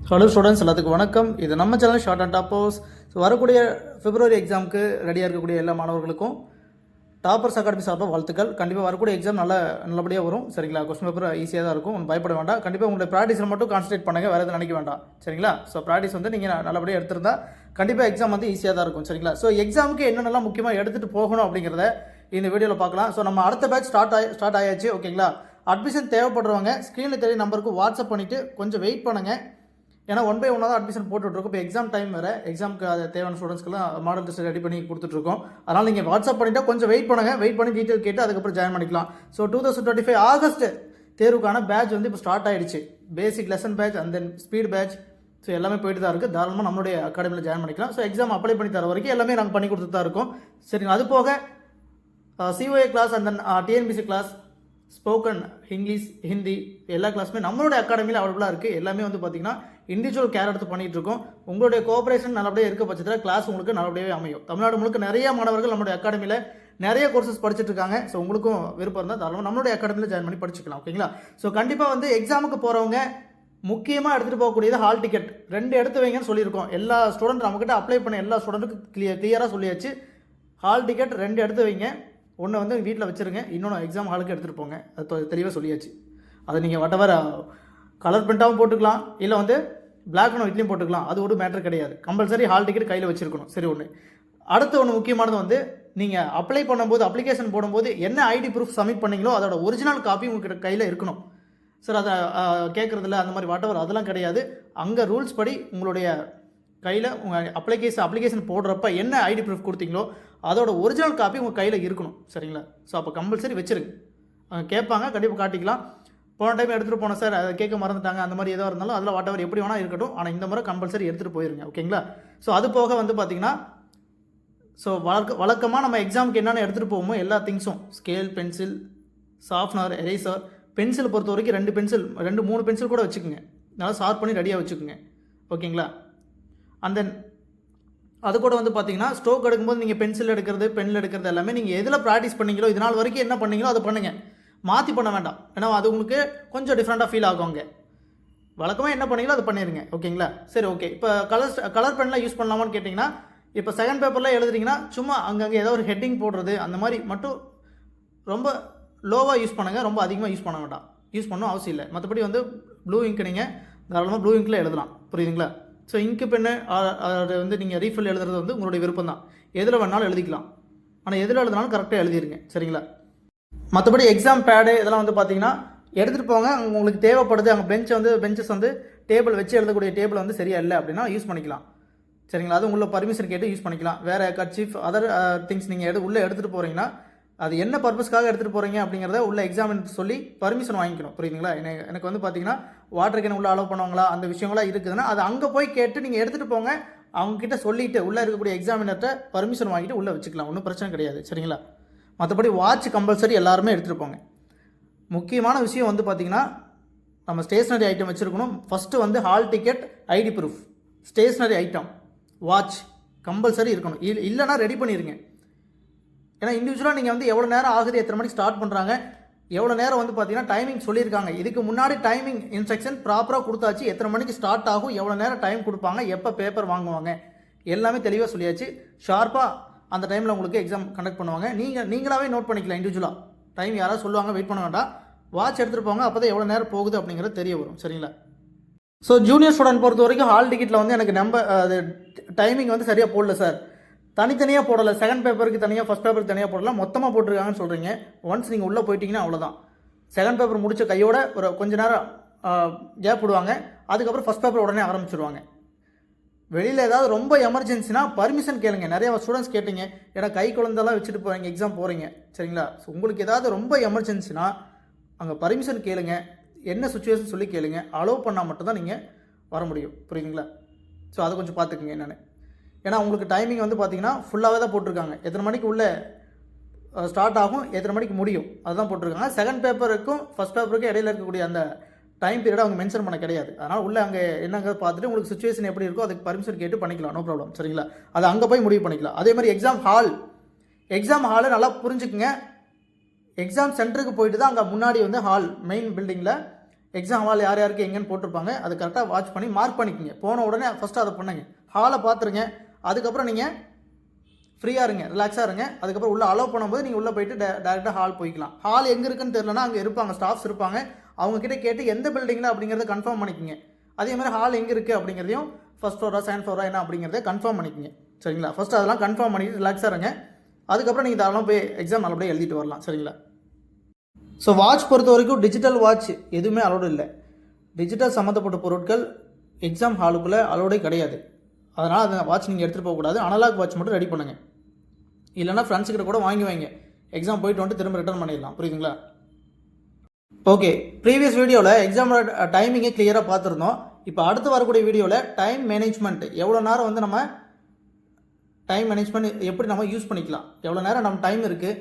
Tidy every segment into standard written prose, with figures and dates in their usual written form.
Hello students, எல்லாத்துக்கும் வணக்கம். இது நம்ம channel short and toppers. So வரக்கூடிய பிப்ரவரி எக்ஸாமுக்கு ரெடியாக இருக்கக்கூடிய எல்லா மாணவர்களுக்கும் டாப்பர்ஸ் அகாடமி சார்பாக வாழ்த்துக்கள். கண்டிப்பாக வரக்கூடிய எக்ஸாம் நல்லபடியாக வரும். சரிங்களா? கொஸ்டின் பேப்பர் ஈஸியாக தான் இருக்கும். ஒன்றும் பயப்பட வேண்டாம். கண்டிப்பாக உங்களுடைய ப்ராக்டிஸில் மட்டும் கான்சன்ட்ரேட் பண்ணுங்கள், வேறு எதுவும் நினைக்க வேண்டாம். சரிங்களா? ஸோ ப்ராக்டிஸ் நீங்கள் நல்லபடியாக எடுத்திருந்தா கண்டிப்பாக எக்ஸாம் ஈஸியாக தான் இருக்கும். சரிங்களா? ஸோ எக்ஸாமுக்கு என்னென்னலாம் முக்கியமாக எடுத்துகிட்டு போகணும் அப்படிங்கிறத இந்த வீடியோவில் பார்க்கலாம். ஸோ நம்ம அடுத்த பேட்ச் ஸ்டார்ட் ஆயாச்சு. ஓகேங்களா? அட்மிஷன் தேவைப்படுறவங்க ஸ்க்ரீனில் தெரிய நம்பருக்கு வாட்ஸ்அப் பண்ணிவிட்டு கொஞ்சம் வெயிட் பண்ணுங்கள். ஏன்னா 1 by 1 தான் அட்மிஷன் போட்டுட்ருக்கோம். இப்போ எக்ஸாம் டைம் வேறு, எக்ஸாமுக்கு அது தேவையான ஸ்டூடெண்ட்ஸ்க்குலாம் மாடல் டெஸ்ட் ரெடி பண்ணி கொடுத்துட்ருக்கோம். அதனால் நீங்கள் வாட்ஸ்அப் பண்ணிவிட்டா கொஞ்சம் வெயிட் பண்ணுங்கள். வெயிட் பண்ணி டீட்டெயில் கேட்டு அதுக்கப்புறம் ஜாயின் பண்ணிக்கலாம். ஸோ 2025 ஆகஸ்ட் தேர்வுக்கான பேட்ச் இப்போ ஸ்டார்ட் ஆகிடுச்சு. Basic lesson batch and then speed batch. So எல்லாமே போயிட்டு தான் இருக்குது. தாராளமாக நம்மளுடைய அகாடமியில் ஜாயின் பண்ணிக்கலாம். ஸோ எக்ஸாம் அப்ளை பண்ணி தர வரைக்கும் எல்லாமே நாங்கள் பண்ணி கொடுத்துட்டு தான் இருக்கோம். சரிங்களா? அது போக COA class and then TNPSC class, spoken English, Hindi எல்லா கிளாஸுமே நம்மளுடைய அகாடமியில் அவைலபிளாக இருக்குது. எல்லாமே பார்த்திங்கன்னா இண்டிவிஜுவல் கேர் எடுத்து பண்ணிகிட்டு இருக்கோம். உங்களுடைய கோஆப்ரேஷன் நல்லபடியாக இருக்க பட்சத்தில் கிளாஸ் உங்களுக்கு நல்லபடியாகவே அமையும். தமிழ்நாடு முழுக்க நிறைய மாணவர்கள் நம்மளுடைய அகாடமியில் நிறைய கோர்சஸ் படிச்சுட்டு இருக்காங்க. ஸோ உங்களுக்கும் விருப்பம் இருந்தால் தாராளமாக நம்மளுடைய அகாடமியில் ஜாயின் பண்ணி படிச்சுக்கலாம். ஓகேங்களா? ஸோ கண்டிப்பாக எக்ஸாமுக்கு போகிறவங்க முக்கியமாக எடுத்துகிட்டு போகக்கூடியது ஹால் டிக்கெட் 2 எடுத்து வைங்கன்னு சொல்லியிருக்கோம். எல்லா ஸ்டூடெண்ட் நம்மக்கிட்ட அப்ளை பண்ண எல்லா ஸ்டூடெண்ட்டுக்கும் கிளியராக சொல்லியாச்சு. ஹால் டிக்கெட் 2 எடுத்து வைங்க. ஒன்று வீட்டில் வச்சுருங்க, இன்னொன்று எக்ஸாம் ஹாலுக்கு எடுத்துகிட்டு போங்க. அது தெளிவாக சொல்லியாச்சு. அதை நீங்கள் வட்டவர் கலர் பிரிண்ட்டாகவும் போட்டுக்கலாம், இல்லை பிளாக் அண்ட் ஒயிட்லேயும் போட்டுக்கலாம். அது ஒரு மேட்டர் கிடையாது. கம்பல்சரி ஹால் டிக்கெட் கையில் வச்சுருக்கணும். சரி, ஒன்று. அடுத்து ஒன்று முக்கியமானது நீங்கள் அப்ளை பண்ணும்போது, அப்ளிகேஷன் போடும்போது என்ன ஐடி ப்ரூஃப் சப்மிட் பண்ணீங்களோ அதோட ஒரிஜினல் காப்பி உங்கள்கிட்ட கையில் இருக்கணும். சார் அதை கேட்குறதில்ல அந்த மாதிரி வாட்டவர் அதெல்லாம் கிடையாது. அங்கே ரூல்ஸ் படி உங்களுடைய கையில் உங்கள் அப்ளிகேஷன் போடுறப்ப என்ன ஐடி ப்ரூஃப் கொடுத்தீங்களோ அதோட ஒரிஜினல் காப்பி உங்கள் கையில் இருக்கணும். சரிங்களா? ஸோ அப்போ கம்பல்சரி வச்சுருங்க. கேட்பாங்க, கண்டிப்பாக காட்டிக்கலாம். போன டைம் எடுத்துகிட்டு போனோம் சார், அதை கேட்க மறந்துட்டாங்க, அந்த மாதிரி எதாக இருந்தாலும் அதில் வாட்டவர் எப்படி வேணால் இருக்கட்டும். ஆனால் இந்த முறை கம்பல்சரி எடுத்துகிட்டு போயிருங்க. ஓகேங்களா? ஸோ அது போக பார்த்திங்கன்னா, ஸோ வழக்கமாக நம்ம எக்ஸாமுக்கு என்னென்ன எடுத்துகிட்டு போவோமோ எல்லா திங்ஸும், scale, pencil, sharpener, eraser. Pencil பொறுத்த வரைக்கும் 2-3 பென்சில் கூட வச்சுக்கோங்க. நல்லா ஷார்ப் பண்ணி ரெடியாக வச்சுக்கோங்க. ஓகேங்களா? அண்ட் தென் அது கூட பார்த்தீங்கன்னா ஸ்ட்ரோக் எடுக்கும்போது நீங்கள் பென்சில் எடுக்கிறது, பென்னில் எடுக்கிறது எல்லாமே நீங்கள் எதில் ப்ராக்டிஸ் பண்ணீங்களோ, இதனால் வரைக்கும் என்ன பண்ணீங்களோ அதை பண்ணுங்கள். மாற்றி பண்ண வேண்டாம். ஏன்னா அது உங்களுக்கு கொஞ்சம் டிஃப்ரெண்ட்டாக ஃபீல் ஆகும். அங்கே வழக்கமாக என்ன பண்ணீங்களோ அதை பண்ணிடுங்க. ஓகேங்களா? சரி, ஓகே. இப்போ கலர் பென்லாம் யூஸ் பண்ணலாமான்னு கேட்டிங்கன்னா, இப்போ செகண்ட் பேப்பரில் எழுதுறீங்கன்னா சும்மா அங்கங்கே ஏதோ ஒரு ஹெட்டிங் போடுறது அந்த மாதிரி மட்டும் ரொம்ப லோவாக யூஸ் பண்ணுங்கள். ரொம்ப அதிகமாக யூஸ் பண்ண வேண்டாம். யூஸ் பண்ணணும் அவசியம் இல்லை. மற்றபடி ப்ளூ இங்க் நீங்கள் தாராளமாக ப்ளூ இங்கில் எழுதலாம். புரியுதுங்களா? ஸோ இங்கு பெண்ணு அது நீங்கள் ரீஃபில் எழுதுறது உங்களுடைய விருப்பம் தான். எதில் வேணாலும் எழுதிக்கலாம். ஆனால் எதில் எழுதினாலும் கரெக்டாக எழுதிருங்க. சரிங்களா? மற்றபடி எக்ஸாம் பேடு இதெல்லாம் பார்த்தீங்கன்னா எடுத்துகிட்டு போங்க. உங்களுக்கு தேவைப்படுது. அங்கே பெஞ்சஸ் டேபிள் வச்சு எழுதக்கூடிய டேபிள் சரியா இல்லை அப்படின்னா யூஸ் பண்ணிக்கலாம். சரிங்களா? அது உங்களை பர்மிஷன் கேட்டு யூஸ் பண்ணிக்கலாம். வேறு கர்ச்சீஃப் அதர் திங்ஸ் நீங்கள் உள்ளே எடுத்துகிட்டு போகிறீங்கன்னா அது என்ன பர்பஸ்க்காக எடுத்துகிட்டு போகிறீங்க அப்படிங்கிறத உள்ள எக்ஸாமின் சொல்லி பர்மிஷன் வாங்கிக்கணும். புரியுதுங்களா? எனக்கு பார்த்தீங்கன்னா வாட்டர் கேன் உள்ள அலோவ் பண்ணுவாங்களா அந்த விஷயங்களாம் இருக்குதுன்னா அது அங்கே போய் கேட்டு நீங்கள் எடுத்துகிட்டு போங்க. அவங்ககிட்ட சொல்லிவிட்டு உள்ளே இருக்கக்கூடிய எக்ஸாமினர்கிட்ட பர்மிஷன் வாங்கிட்டு உள்ளே வச்சுக்கலாம். ஒன்றும் பிரச்சனை கிடையாது. சரிங்களா? மற்றபடி வாட்ச் கம்பல்சரி எல்லாருமே எடுத்துகிட்டு போங்க. முக்கியமான விஷயம் பார்த்தீங்கன்னா நம்ம ஸ்டேஷ்னரி ஐட்டம் வச்சுருக்கணும். First hall ticket, ID proof, stationery item, watch compulsory இருக்கணும். இல்லைனா ரெடி பண்ணிடுங்க. ஏன்னா இண்டிவிஜுவலாக நீங்கள் எவ்வளோ நேரம் ஆகுது, எத்தனை மணிக்கு ஸ்டார்ட் பண்ணுறாங்க, எவ்வளோ நேரம் பார்த்தீங்கன்னா டைமிங் சொல்லியிருக்காங்க. இதுக்கு முன்னாடி டைமிங் இன்ஸ்ட்ரக்ஷன் ப்ராப்பராக கொடுத்தாச்சு. எத்தனை மணிக்கு ஸ்டார்ட் ஆகும், எவ்வளோ நேரம் டைம் கொடுப்பாங்க, எப்போ பேப்பர் வாங்குவாங்க எல்லாமே தெளிவாக சொல்லியாச்சு. ஷார்ப்பாக அந்த டைமில் உங்களுக்கு எக்ஸாம் கண்டக்ட் பண்ணுவாங்க. நீங்களாவே நோட் பண்ணிக்கலாம். இண்டிவிஜுவலாக டைம் யாராவது சொல்லுவாங்க, வெயிட் பண்ண வேண்டாம். வாட்ச் எடுத்துகிட்டு போங்க. அப்போ தான் எவ்வளோ நேரம் போகுது அப்படிங்கிறது தெரிய வரும். சரிங்களா? ஸோ ஜூனியர் ஸ்டூடெண்ட் பொறுத்த வரைக்கும் ஹால் டிக்கெட்டில் எனக்கு அது டைமிங் சரியாக போடல சார், தனித்தனியாக போடலை, செகண்ட் பேப்பருக்கு தனியாக, ஃபஸ்ட் பேப்பருக்கு தனியாக போடலாம், மொத்தமாக போட்டிருக்காங்கன்னு சொல்கிறீங்க. ஒன்ஸ் நீங்கள் உள்ளே போயிட்டீங்கன்னா அவ்வளோதான். செகண்ட் பேப்பர் முடித்த கையோட ஒரு கொஞ்ச நேரம் கேப் விடுவாங்க. அதுக்கப்புறம் ஃபஸ்ட் பேப்பர் உடனே ஆரம்பிச்சிடுவாங்க. வெளியில் ஏதாவது ரொம்ப எமர்ஜென்சினா பர்மிஷன் கேளுங்க. நிறைய ஸ்டூடெண்ட்ஸ் கேட்டீங்க, ஏன்னா கை குழந்தெல்லாம் வச்சுட்டு போகிறீங்க, எக்ஸாம் போகிறீங்க. சரிங்களா? ஸோ உங்களுக்கு ஏதாவது ரொம்ப எமர்ஜென்சினா அங்கே பர்மிஷன் கேளுங்க. என்ன சுச்சுவேஷன் சொல்லி கேளுங்க. அலோவ் பண்ணால் மட்டும்தான் நீங்கள் வர முடியும். புரியுதுங்களா? ஸோ அதை கொஞ்சம் பார்த்துக்குங்க என்னென்னு. ஏன்னா உங்களுக்கு டைமிங் பார்த்தீங்கன்னா ஃபுல்லாகவே தான் போட்டிருக்காங்க. எத்தனை மணிக்கு உள்ளே ஸ்டார்ட் ஆகும், எத்தனை மணிக்கு முடியும் அதுதான் போட்டிருக்காங்க. செகண்ட் பேப்பருக்கும் ஃபஸ்ட் பேப்பருக்கும் இடையில இருக்கக்கூடிய அந்த டைம் பீரியட் அவங்க மென்ஷன் பண்ண கிடையாது. அதனால் உள்ளே அங்கே என்னங்க பார்த்துட்டு உங்களுக்கு சுச்சுவேஷன் எப்படி இருக்கோ அதுக்கு பர்மிஷன் கேட்டு பண்ணிக்கலாம். No problem. சரிங்களா? அது அங்கே போய் முடிவு பண்ணிக்கலாம். அதே மாதிரி எக்ஸாம் ஹாலு நல்லா புரிஞ்சுக்குங்க. எக்ஸாம் சென்டருக்கு போயிட்டு தான் அங்கே முன்னாடி ஹால் மெயின் பில்டிங்கில் எக்ஸாம் ஹால் யார் யாருக்கு எங்கேன்னு போட்டிருப்பாங்க. அது கரெக்டாக வாட்ச் பண்ணி மார்க் பண்ணிக்கோங்க. போன உடனே ஃபஸ்ட்டு அதை பண்ணுங்க. ஹாலை பார்த்துருங்க. அதுக்கப்புறம் நீங்கள் ஃப்ரீயாக இருங்க, ரிலாக்ஸாக இருங்க. அதுக்கப்புறம் உள்ளே அலோவ் பண்ணும்போது நீங்கள் உள்ளே போயிட்டு டேரெக்டாக ஹால் போய்க்கலாம். ஹால் எங்கே இருக்குன்னு தெரியலனா அங்கே இருப்பாங்க, ஸ்டாஃப்ஸ் இருப்பாங்க. அவங்கக்கிட்ட கேட்டு எந்த பில்டிங்கில் அப்படிங்கிறத கன்ஃபார்ம் பண்ணிக்கோங்க. அதே மாதிரி ஹால் எங்கே இருக்குது அப்படிங்கிறதையும் ஃபஸ்ட் ஃப்ளோரா செகண்ட் ஃப்ளோரா என்ன அப்படிங்கிறத கன்ஃபார்ம் பண்ணிக்கோங்க. சரிங்களா? ஃபஸ்ட்டு அதெல்லாம் கன்ஃபார்ம் பண்ணிவிட்டு ரிலாக்ஸாக இருங்க. அதுக்கப்புறம் நீங்கள் தாராளமாக போய் எக்ஸாம் நல்லபடியாக எழுதிட்டு வரலாம். சரிங்களா? ஸோ வாட்ச் பொறுத்த வரைக்கும் டிஜிட்டல் வாட்ச் எதுவுமே அலோடு இல்லை. டிஜிட்டல் சம்மந்தப்பட்ட பொருட்கள் எக்ஸாம் ஹாலுக்குள்ளே அலோடே கிடையாது. அதனால் அந்த வாட்ச் நீங்கள் எடுத்துகிட்டு போகக்கூடாது. அனலாக் வாட்ச் மட்டும் ரெடி பண்ணுங்கள். இல்லைனா ஃப்ரெண்ட்ஸுக்கிட்ட கூட வாங்கி வைங்க. எக்ஸாம் போயிட்டு வந்துட்டு திரும்ப ரிட்டர்ன் பண்ணிடலாம். புரியுதுங்களா? ஓகே, ப்ரீவியஸ் வீடியோவில் எக்ஸாமோட டைமிங்கை கிளியராக பார்த்துருந்தோம். இப்போ அடுத்து வரக்கூடிய வீடியோவில் டைம் மேனேஜ்மெண்ட், எவ்வளோ நேரம் வந்து நம்ம டைம் மேனேஜ்மெண்ட் எப்படி நம்ம யூஸ் பண்ணிக்கலாம், எவ்வளோ நேரம் நம்ம டைம் இருக்குது,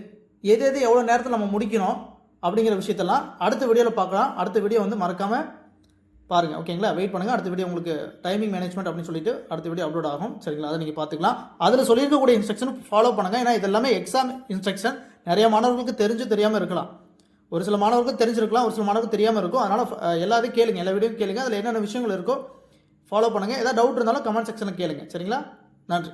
எது எது எவ்வளோ நேரத்தில் நம்ம முடிக்கணும் அப்படிங்கிற விஷயத்தெல்லாம் அடுத்த வீடியோவில் பார்க்கலாம். அடுத்த வீடியோ வந்து மறக்காமல் பாருங்கள். ஓகேங்களா? வெயிட் பண்ணுங்கள். அடுத்த வீடியோ உங்களுக்கு டைமிங் மேனேஜ்மெண்ட் அப்படின்னு சொல்லிட்டு அடுத்த வீடியோ அப்லோட் ஆகும். சரிங்களா? அதை நீங்கள் பார்த்துக்கலாம். அதில் சொல்லியிருக்கக்கூடிய இன்ஸ்ட்ரக்ஷன் ஃபாலோ பண்ணுங்கள். ஏன்னா இதெல்லாமே எக்ஸாம் இன்ஸ்ட்ரக்ஷன். நிறைய மாணவர்களுக்கு தெரியாமல் இருக்கலாம். ஒரு சில மாணவர்களுக்கு தெரிஞ்சிருக்கலாம், ஒரு சில மாணவர்களுக்கு தெரியாமல் இருக்கும். அதனால் எல்லாத்தையும் கேளுங்க, எல்லா வீடியோவும் கேளுங்க. அதில் என்னென்ன விஷயங்கள் இருக்கோ ஃபாலோ பண்ணுங்கள். ஏதாவது டவுட் இருந்தாலும் கமெண்ட் செக்ஷனில் கேளுங்க. சரிங்களா? நன்றி.